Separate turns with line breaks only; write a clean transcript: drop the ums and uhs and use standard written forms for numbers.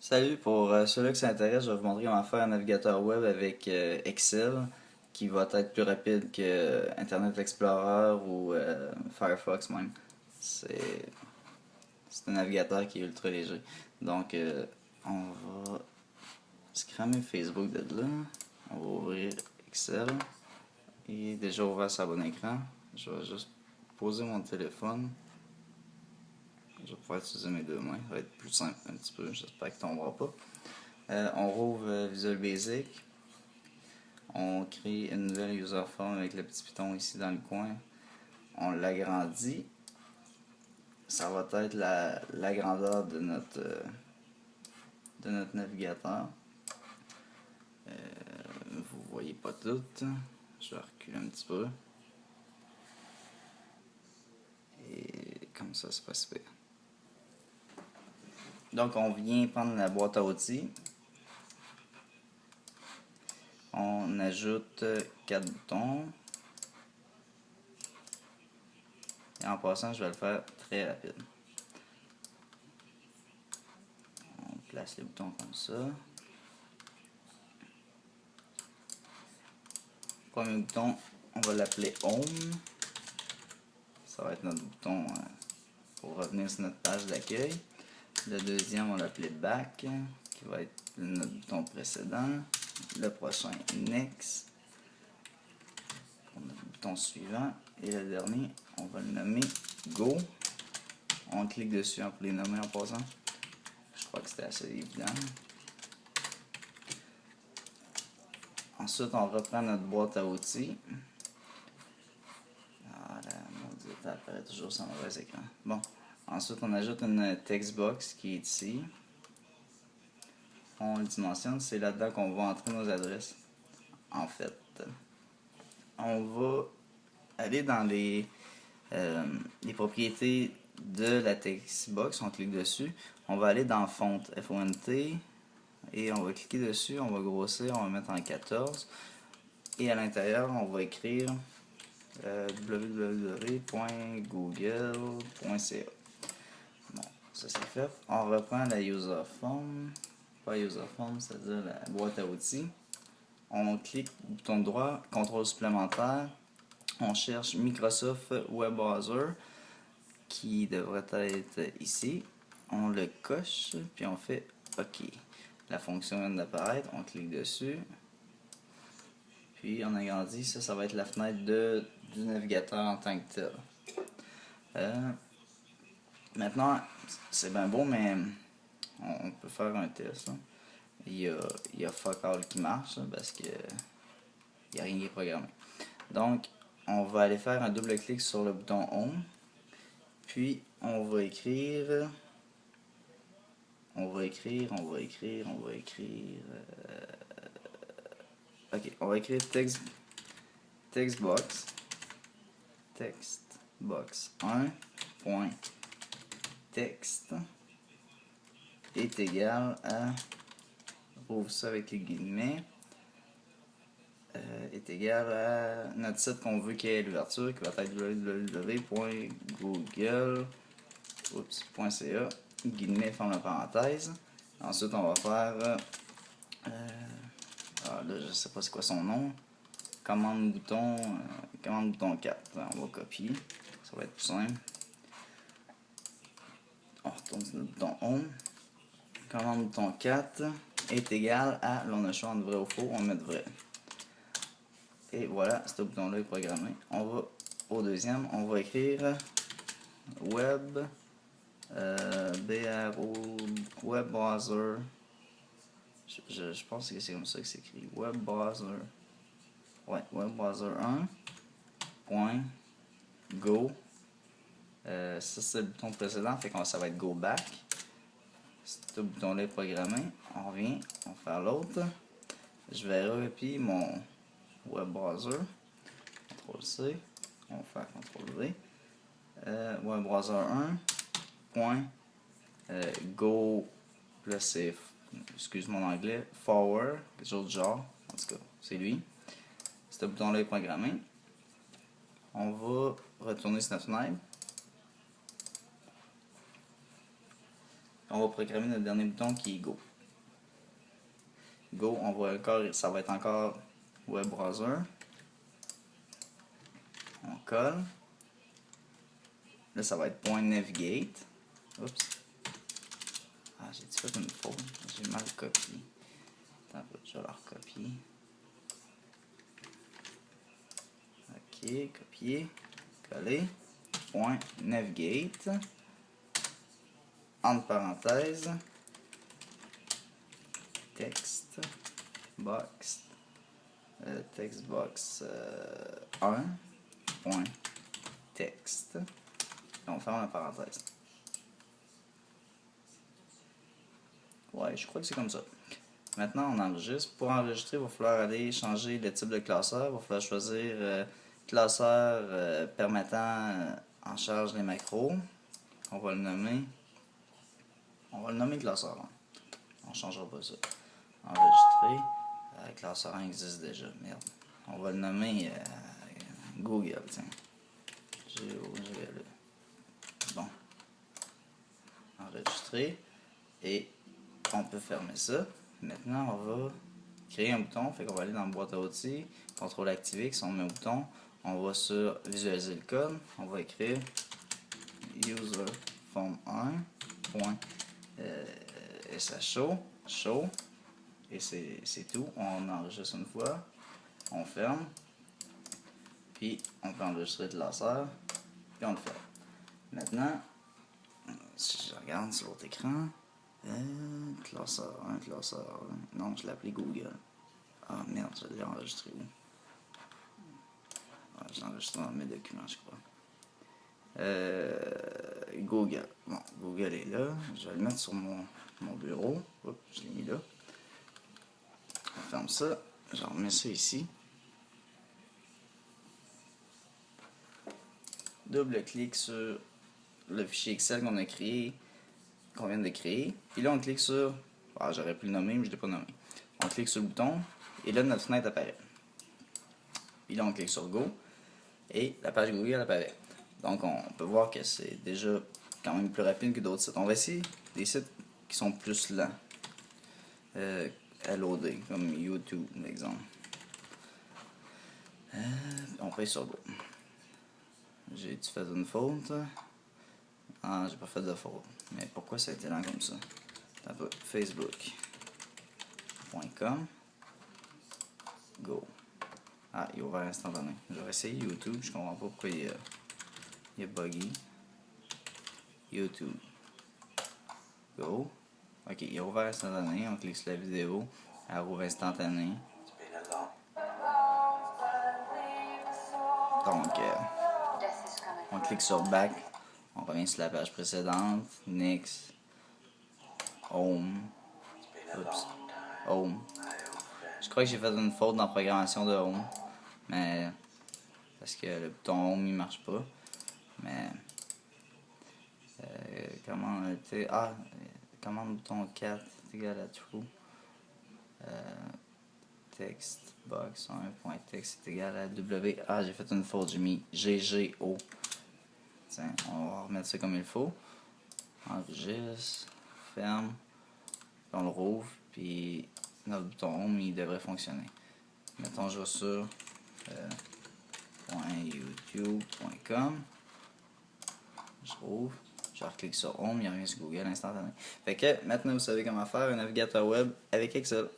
Salut, pour ceux-là qui s'intéressent, je vais vous montrer comment faire un navigateur web avec Excel qui va être plus rapide que Internet Explorer ou Firefox même. C'est c'est un navigateur qui est ultra léger. Donc, on va scrammer Facebook de là. On va ouvrir Excel. Et déjà ouvert sur bon écran. Je vais juste poser mon téléphone. Je vais pouvoir utiliser mes deux mains. Ça va être plus simple un petit peu. J'espère qu'il ne tombera pas. On rouvre Visual Basic. On crée une nouvelle user form avec le petit piton ici dans le coin. On l'agrandit. Ça va être la grandeur de notre navigateur. Vous voyez pas tout. Je vais reculer un petit peu. Et comme ça, c'est pas super. Donc, on vient prendre la boîte à outils. On ajoute 4 boutons. Et en passant, je vais le faire très rapide. On place les boutons comme ça. Premier bouton, on va l'appeler Home. Ça va être notre bouton pour revenir sur notre page d'accueil. Le deuxième, on va l'appeler Back, qui va être notre bouton précédent. Le prochain, Next, pour notre bouton suivant. Et le dernier, on va le nommer Go. On clique dessus pour les nommer en passant. Je crois que c'était assez évident. Ensuite, on reprend notre boîte à outils. Mon Dieu, ça apparaît toujours sur un mauvais écran. Bon, ensuite, on ajoute une textbox qui est ici. On le dimensionne, c'est là-dedans qu'on va entrer nos adresses. En fait, on va aller dans les propriétés de la textbox, on clique dessus. On va aller dans Font, F-O-N-T, et on va cliquer dessus, on va grossir, on va mettre en 14. Et à l'intérieur, on va écrire www.google.ca. Bon, ça c'est fait. On reprend la user form, pas user form, c'est-à-dire la boîte à outils. On clique bouton droit, contrôle supplémentaire. On cherche Microsoft Web Browser qui devrait être ici. On le coche, puis on fait OK. La fonction vient d'apparaître, on clique dessus. Puis on agrandit, ça va être la fenêtre du navigateur en tant que tel. Maintenant, c'est bien beau, mais on peut faire un test. Là. Il y a fuck all qui marche, là, parce que il n'y a rien qui est programmé. Donc, on va aller faire un double clic sur le bouton Home. Puis, on va écrire. Ok, on va écrire textbox 1.text est égal à, ouvre ça avec les guillemets, est égal à notre site qu'on veut qu'il y ait l'ouverture, qui va être www.google.ca, guillemets ferme la parenthèse. Ensuite, on va faire, là, je sais pas c'est quoi son nom, commande bouton 4. On va copier, ça va être plus simple. On retourne sur le bouton Home. Commande bouton 4 est égal à, là on a le choix entre vrai ou faux, on met vrai. Et voilà, ce bouton-là est programmé. On va au deuxième, on va écrire web, web browser. Je pense que c'est comme ça que c'est écrit. Web browser. Ouais, web browser 1.go. Ça c'est le bouton précédent, fait que ça va être go back. Ce bouton-là est programmé. On revient, on va faire l'autre. Je vais recopier mon web browser. CTRL-C. On va faire CTRL-V. Web browser 1.go. Là, c'est, excuse mon anglais, forward, quelque chose de genre. En tout cas, c'est lui. Ce bouton-là est programmé. On va retourner sur notre fenêtre. On va programmer notre dernier bouton qui est Go. Go, on voit encore, ça va être encore web browser. On colle. Là, ça va être .navigate. Oups. Ah, j'ai-tu fait une faute? J'ai mal copié. Attends, je vais la recopier. Ok, copier, coller. .navigate. Entre parenthèses. Text box. Text box 1. Point texte. Et on ferme la parenthèse. Ouais, je crois que c'est comme ça. Maintenant, on enregistre. Pour enregistrer, il va falloir aller changer le type de classeur. Il va falloir choisir classeur permettant en charge les macros. On va le nommer. On va le nommer classeur 1. On ne changera pas ça. Enregistrer. Classeur 1 existe déjà. Merde. On va le nommer Google. Tiens. G-O-G-L-E. Bon. Enregistrer. Et on peut fermer ça. Maintenant, on va créer un bouton. Fait qu'on va aller dans la boîte à outils. Contrôle activé. Si on met un bouton, on va sur visualiser le code. On va écrire user form 1. Show. Et c'est tout. On enregistre une fois. On ferme. Puis on peut enregistrer de laser. Puis on le ferme. Maintenant, si je regarde sur l'autre écran, classeur 1, classeur 1. Non, je l'ai appelé Google. Ah merde, je l'ai enregistré où? Ah, je l'ai enregistré dans mes documents, je crois. Google. Bon, Google est là. Je vais le mettre sur mon bureau. Oups, je l'ai mis là. On ferme ça. Je remets ça ici. Double-clic sur le fichier Excel qu'on vient de créer. Puis là, on clique sur... Ah, j'aurais pu le nommer, mais je ne l'ai pas nommé. On clique sur le bouton, et là, notre fenêtre apparaît. Puis là, on clique sur Go, et la page Google apparaît. Donc, on peut voir que c'est déjà quand même plus rapide que d'autres sites. On va essayer des sites qui sont plus lents à loader, comme YouTube, par exemple. On paye sur Go. J'ai-tu fait une faute? Ah, j'ai pas fait de faute. Mais pourquoi ça a été lent comme ça? Facebook.com. Go. Ah, il est ouvert instantané. J'aurais essayé YouTube, je comprends pas pourquoi il est buggy. YouTube. Go. Ok, il est ouvert instantané. On clique sur la vidéo. Elle rouvre instantané. Donc, on clique sur Back. On revient sur la page précédente. Next. Home. Oups. Home. Je crois que j'ai fait une faute dans la programmation de Home. Mais. Parce que le bouton Home il marche pas. Mais. Comment le bouton 4 est égal à true. Text box 1.text est égal à W. Ah, j'ai fait une faute. J'ai mis GGO. Tiens, on va remettre ça comme il faut. Enregistre. Ferme. On le rouvre. Puis notre bouton Home il devrait fonctionner. Mettons, je vais sur .youtube.com. Je rouvre. Je reclique sur Home, il revient sur Google instantanément. Fait que maintenant vous savez comment faire un navigateur web avec Excel.